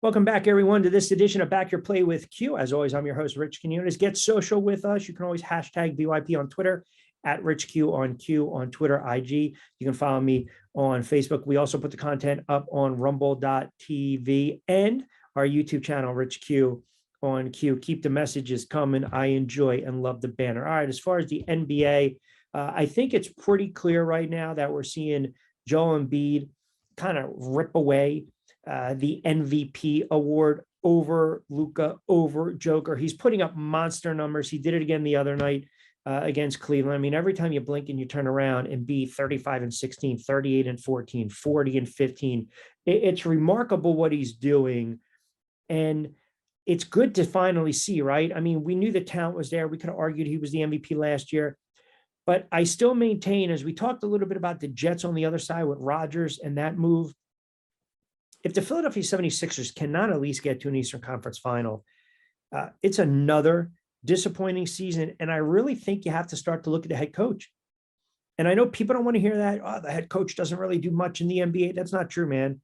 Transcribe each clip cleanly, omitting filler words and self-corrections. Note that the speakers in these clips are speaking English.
Welcome back, everyone, to this edition of Back Your Play with Q. As always, I'm your host, Rich Quinones. Get social with us. You can always hashtag BYP on Twitter, at Q on Twitter, IG. You can follow me on Facebook. We also put the content up on rumble.tv and our YouTube channel, Rich Q on Q. Keep the messages coming. I enjoy and love the banner. All right, as far as the NBA, I think it's pretty clear right now that we're seeing Joel Embiid kind of rip away the MVP award over Luka, over Joker. He's putting up monster numbers. He did it again the other night against Cleveland. I mean, every time you blink and you turn around and be 35 and 16, 38 and 14, 40 and 15, it's remarkable what he's doing. And it's good to finally see, right? I mean, we knew the talent was there. We could have argued he was the MVP last year. But I still maintain, as we talked a little bit about the Jets on the other side with Rodgers and that move, if the Philadelphia 76ers cannot at least get to an Eastern Conference final, it's another disappointing season. And I really think you have to start to look at the head coach. And I know people don't want to hear that. Oh, the head coach doesn't really do much in the NBA. That's not true, man.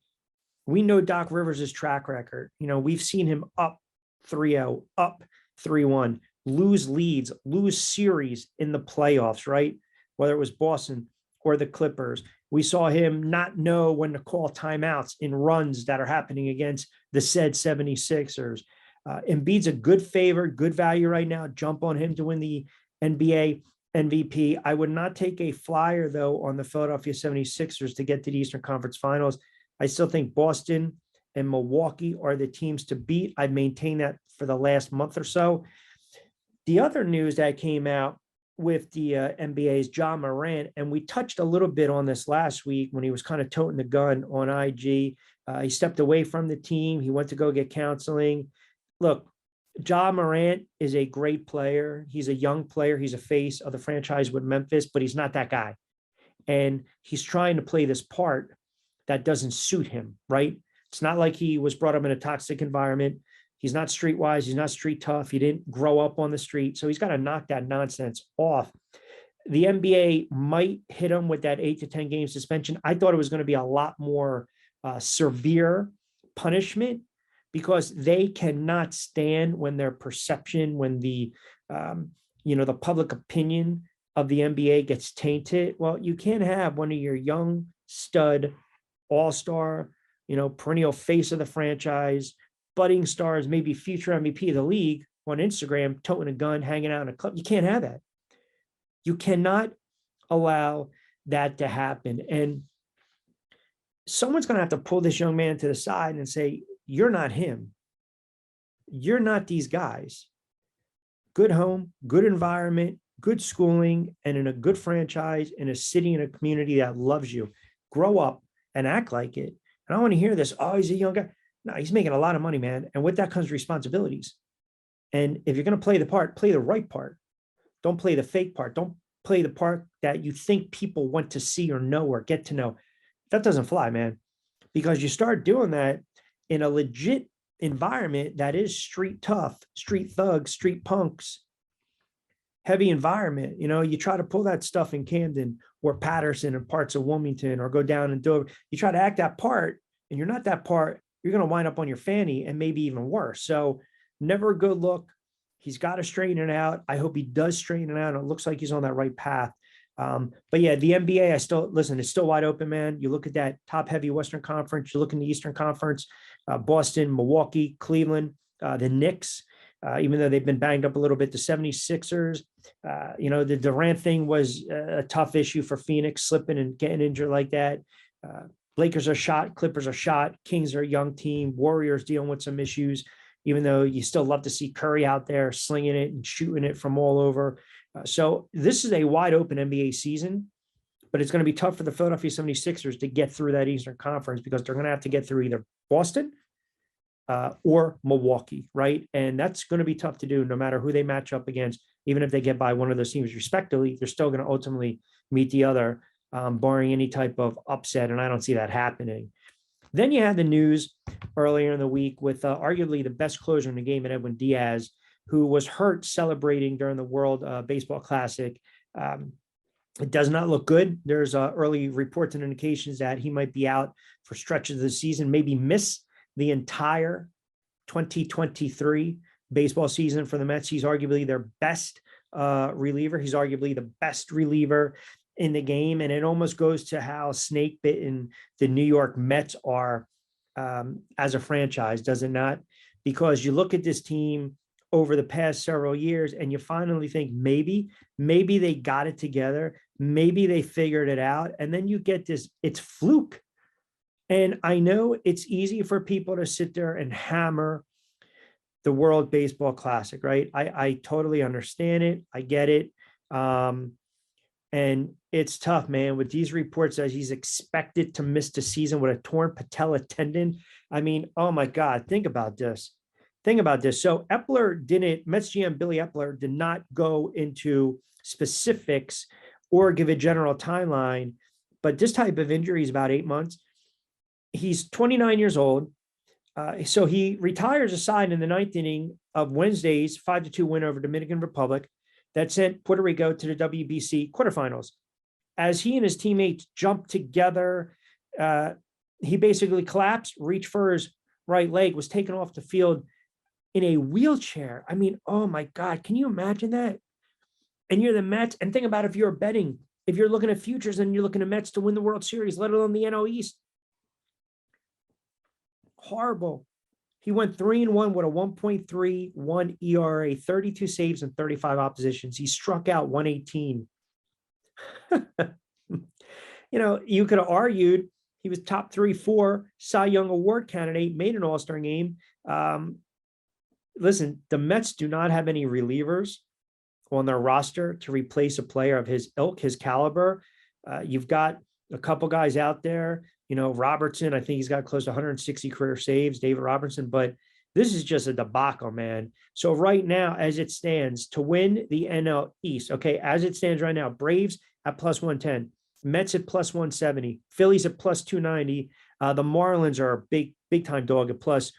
We know Doc Rivers' track record. You know, we've seen him up 3-0, up 3-1, lose leads, lose series in the playoffs, right? Whether it was Boston or the Clippers. We saw him not know when to call timeouts in runs that are happening against the said 76ers. Embiid's a good favorite, good value right now. Jump on him to win the NBA MVP. I would not take a flyer, though, on the Philadelphia 76ers to get to the Eastern Conference Finals. I still think Boston and Milwaukee are the teams to beat. I've maintained that for the last month or so. The other news that came out with the NBA's Ja Morant, and we touched a little bit on this last week when he was kind of toting the gun on IG. He stepped away from the team. He went to go get counseling. Look, Ja Morant is a great player. He's a young player. He's a face of the franchise with Memphis, but he's not that guy. And he's trying to play this part that doesn't suit him, right? It's not like he was brought up in a toxic environment. He's not streetwise. He's not street tough. He didn't grow up on the street. So he's got to knock that nonsense off. The NBA might hit him with that 8 to 10 game suspension. I thought it was going to be a lot more severe punishment because they cannot stand when their perception, when the, the public opinion of the NBA gets tainted. Well, you can't have one of your young stud, all-star, perennial face of the franchise, budding stars, maybe future MVP of the league on Instagram, toting a gun, hanging out in a club. You can't have that. You cannot allow that to happen. And someone's going to have to pull this young man to the side and say, you're not him. You're not these guys. Good home, good environment, good schooling, and in a good franchise, in a city, in a community that loves you. Grow up and act like it. And I want to hear this. Oh, he's a young guy. No, he's making a lot of money, man. And with that comes responsibilities. And if you're going to play the part, play the right part. Don't play the fake part. Don't play the part that you think people want to see or know or get to know. That doesn't fly, man. Because you start doing that in a legit environment that is street tough, street thugs, street punks, heavy environment. You try to pull that stuff in Camden or Patterson and parts of Wilmington or go down and Dover. You try to act that part and you're not that part. You're going to wind up on your fanny and maybe even worse. So never a good look. He's got to straighten it out. I hope he does straighten it out. It looks like he's on that right path. But yeah, the NBA, it's still wide open, man. You look at that top heavy Western Conference, you look in the Eastern Conference, Boston, Milwaukee, Cleveland, the Knicks, even though they've been banged up a little bit, the 76ers, the Durant thing was a tough issue for Phoenix, slipping and getting injured like that. Lakers are shot, Clippers are shot, Kings are a young team, Warriors dealing with some issues, even though you still love to see Curry out there slinging it and shooting it from all over. So this is a wide open NBA season, but it's going to be tough for the Philadelphia 76ers to get through that Eastern Conference because they're going to have to get through either Boston or Milwaukee, right? And that's going to be tough to do no matter who they match up against. Even if they get by one of those teams respectively, they're still going to ultimately meet the other, barring any type of upset, and I don't see that happening. Then you had the news earlier in the week with arguably the best closer in the game at Edwin Diaz, who was hurt celebrating during the World Baseball Classic. It does not look good. There's early reports and indications that he might be out for stretches of the season, maybe miss the entire 2023 baseball season for the Mets. He's arguably their best reliever. He's arguably the best reliever in the game. And it almost goes to how snake bitten the New York Mets are as a franchise, does it not? Because you look at this team over the past several years and you finally think maybe they got it together. Maybe they figured it out. And then you get this, it's fluke. And I know it's easy for people to sit there and hammer the World Baseball Classic, right? I totally understand it. I get it. And it's tough, man, with these reports that he's expected to miss the season with a torn patella tendon. I mean, oh my God, think about this. So Mets GM Billy Epler did not go into specifics or give a general timeline, but this type of injury is about 8 months. He's 29 years old. So he retires aside in the ninth inning of Wednesday's 5-2 win over Dominican Republic that sent Puerto Rico to the WBC quarterfinals. As he and his teammates jumped together, he basically collapsed, reached for his right leg, was taken off the field in a wheelchair. I mean, oh my God, can you imagine that? And you're the Mets. And think about if you're betting, if you're looking at futures and you're looking at Mets to win the World Series, let alone the NL East. Horrible. He went 3-1 with a 1.31 ERA, 32 saves and 35 oppositions. He struck out 118. You could have argued he was top 3-4 Cy Young Award candidate, made an All-Star game. Listen, the Mets do not have any relievers on their roster to replace a player of his ilk, his caliber. You've got a couple guys out there. Robertson, I think he's got close to 160 career saves, David Robertson, but this is just a debacle, man. So right now, as it stands, to win the NL East, okay, as it stands right now, Braves at plus 110, Mets at plus 170, Phillies at plus 290. The Marlins are a big time dog at plus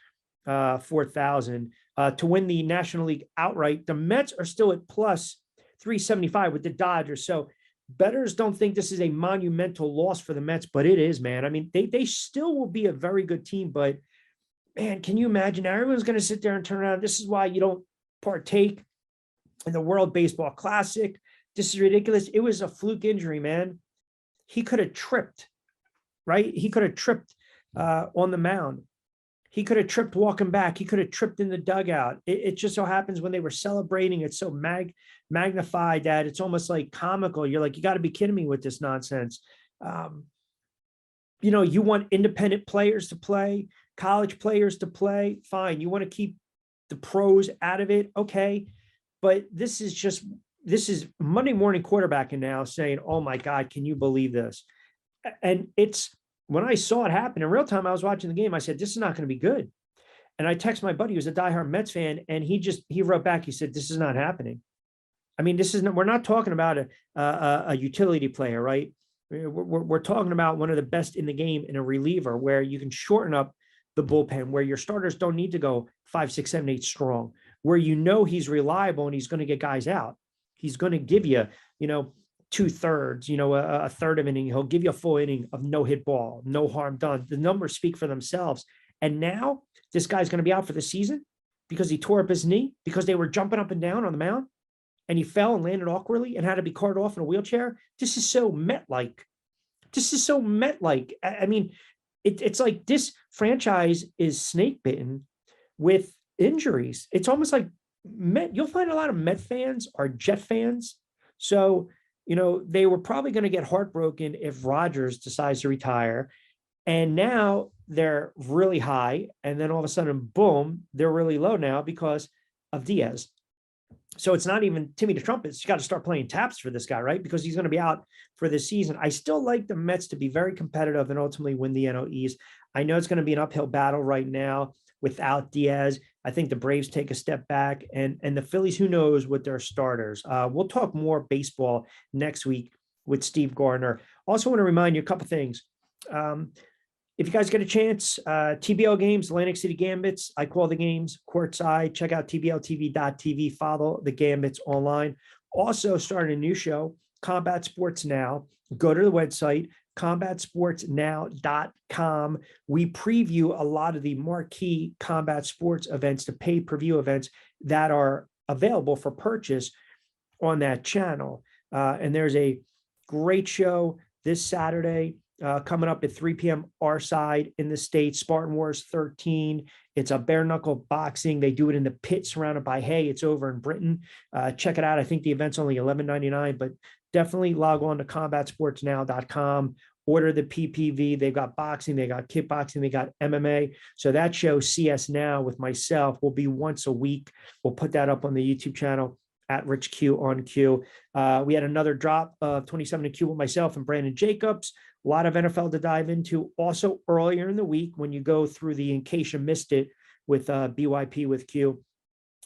4,000. To win the National League outright, the Mets are still at plus 375 with the Dodgers. So bettors don't think this is a monumental loss for the Mets, but it is, man. I mean, they still will be a very good team, but man, can you imagine? Everyone's going to sit there and turn around. This is why you don't partake in the World Baseball Classic. This is ridiculous. It was a fluke injury, man. He could have tripped, right? He could have tripped on the mound. He could have tripped walking back. He could have tripped in the dugout. It just so happens when they were celebrating, it's so magnified that it's almost like comical. You're like, you got to be kidding me with this nonsense. You want independent players to play, college players to play. Fine. You want to keep the pros out of it. Okay. But this is Monday morning quarterbacking now saying, oh my God, can you believe this? And when I saw it happen in real time, I was watching the game. I said, this is not going to be good. And I texted my buddy who's a diehard Mets fan, and he wrote back. He said, this is not happening. I mean, we're not talking about a utility player, right? We're talking about one of the best in the game in a reliever where you can shorten up the bullpen, where your starters don't need to go 5, 6, 7, 8 strong, where he's reliable and he's going to get guys out. He's going to give you, 2/3, a third of an inning. He'll give you a full inning of no hit ball, no harm done. The numbers speak for themselves. And now this guy's going to be out for the season because he tore up his knee, because they were jumping up and down on the mound and he fell and landed awkwardly and had to be carted off in a wheelchair. This is so Met-like. I mean, it's like this franchise is snake bitten with injuries. It's almost like you'll find a lot of Met fans are Jet fans. So, they were probably going to get heartbroken if Rodgers decides to retire. And now they're really high. And then all of a sudden, boom, they're really low now because of Diaz. So it's not even Timmy the Trumpets. You got to start playing taps for this guy, right? Because he's going to be out for this season. I still like the Mets to be very competitive and ultimately win the NL East. I know it's going to be an uphill battle right now without Diaz. I think the Braves take a step back, and the Phillies, who knows with their starters. We'll talk more baseball next week with Steve Gardner. Also want to remind you a couple things. If you guys get a chance, TBL games, Atlantic City Gambits, I call the games courtside. Check out tbltv.tv. Follow the Gambits online. Also starting a new show, Combat Sports Now. Go to the website, combatsportsnow.com. We preview a lot of the marquee combat sports events, the pay-per-view events that are available for purchase on that channel. And there's a great show this Saturday coming up at 3 p.m. our side in the States, Spartan Wars 13. It's a bare knuckle boxing. They do it in the pit surrounded by hay. It's over in Britain. Check it out. I think the event's only $11.99, but definitely log on to combatsportsnow.com. Order the PPV. They've got boxing, they got kickboxing, they got MMA. So that show, CS Now, with myself, will be once a week. We'll put that up on the YouTube channel at Rich Q on Q. We had another drop of 27 to Q with myself and Brandon Jacobs. A lot of NFL to dive into. Also earlier in the week, when you go through the In Case You Missed It with BYP with Q,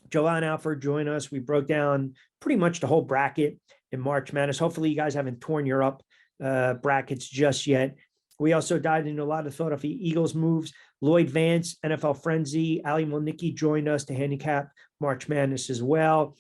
Joel and Alfred join us. We broke down pretty much the whole bracket in March Madness. Hopefully you guys haven't torn your up brackets just yet. We also dived into a lot of Philadelphia Eagles moves. Lloyd Vance, NFL Frenzy, Ali Molnicki joined us to handicap March Madness as well.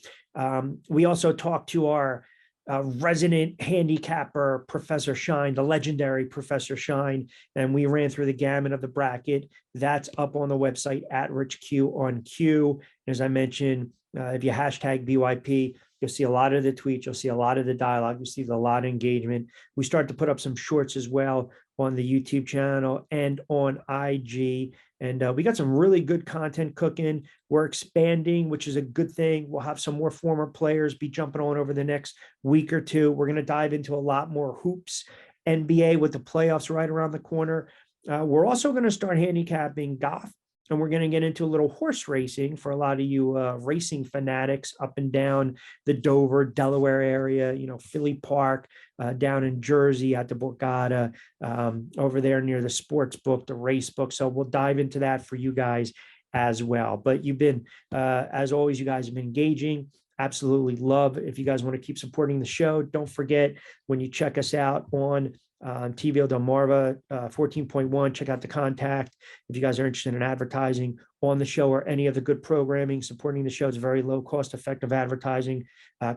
We also talked to our resident handicapper, Professor Shine, the legendary Professor Shine, and we ran through the gamut of the bracket. That's up on the website at Rich Q on Q. As I mentioned, if you hashtag BYP, you'll see a lot of the tweets, you'll see a lot of the dialogue, you'll see a lot of engagement. We start to put up some shorts as well on the YouTube channel and on IG. And we got some really good content cooking. We're expanding, which is a good thing. We'll have some more former players be jumping on over the next week or two. We're going to dive into a lot more hoops, NBA with the playoffs right around the corner. We're also going to start handicapping golf. And we're going to get into a little horse racing for a lot of you racing fanatics up and down the Dover, Delaware area, Philly Park, down in Jersey at the Borgata, over there near the sports book, the race book. So we'll dive into that for you guys as well. But you've been, as always, you guys have been engaging. Absolutely love. If you guys want to keep supporting the show, don't forget when you check us out on TVO Delmarva 14.1, check out the contact. If you guys are interested in advertising on the show or any of the good programming supporting the show, it's very low cost effective advertising.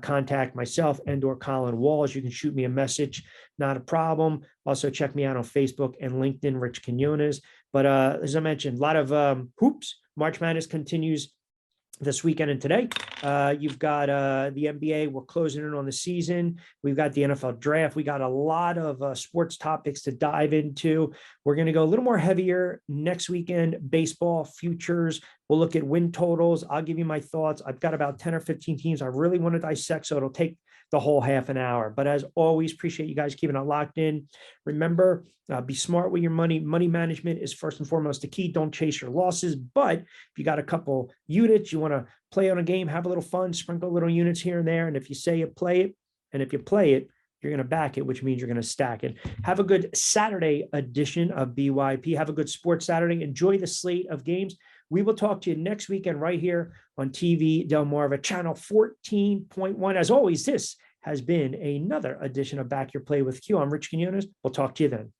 Contact myself and or Colin Walls. You can shoot me a message, not a problem. Also check me out on Facebook and LinkedIn, Rich Quinones. But as I mentioned, a lot of hoops. March Madness continues this weekend and today. You've got the NBA. We're closing in on the season. We've got the NFL draft. We got a lot of sports topics to dive into. We're going to go a little more heavier next weekend. Baseball futures. We'll look at win totals. I'll give you my thoughts. I've got about 10 or 15 teams I really want to dissect, so it'll take the whole half an hour. But as always, appreciate you guys keeping it locked in. Remember, be smart with your money. Money management is first and foremost the key. Don't chase your losses. But if you got a couple units, you want to play on a game, have a little fun, sprinkle little units here and there. And if you say it, play it. And if you play it, you're going to back it, which means you're going to stack it. Have a good Saturday edition of BYP. Have a good sports Saturday. Enjoy the slate of games. We will talk to you next weekend right here on TV Delmarva, channel 14.1. As always, this has been another edition of Back Your Play with Q. I'm Rich Quinones. We'll talk to you then.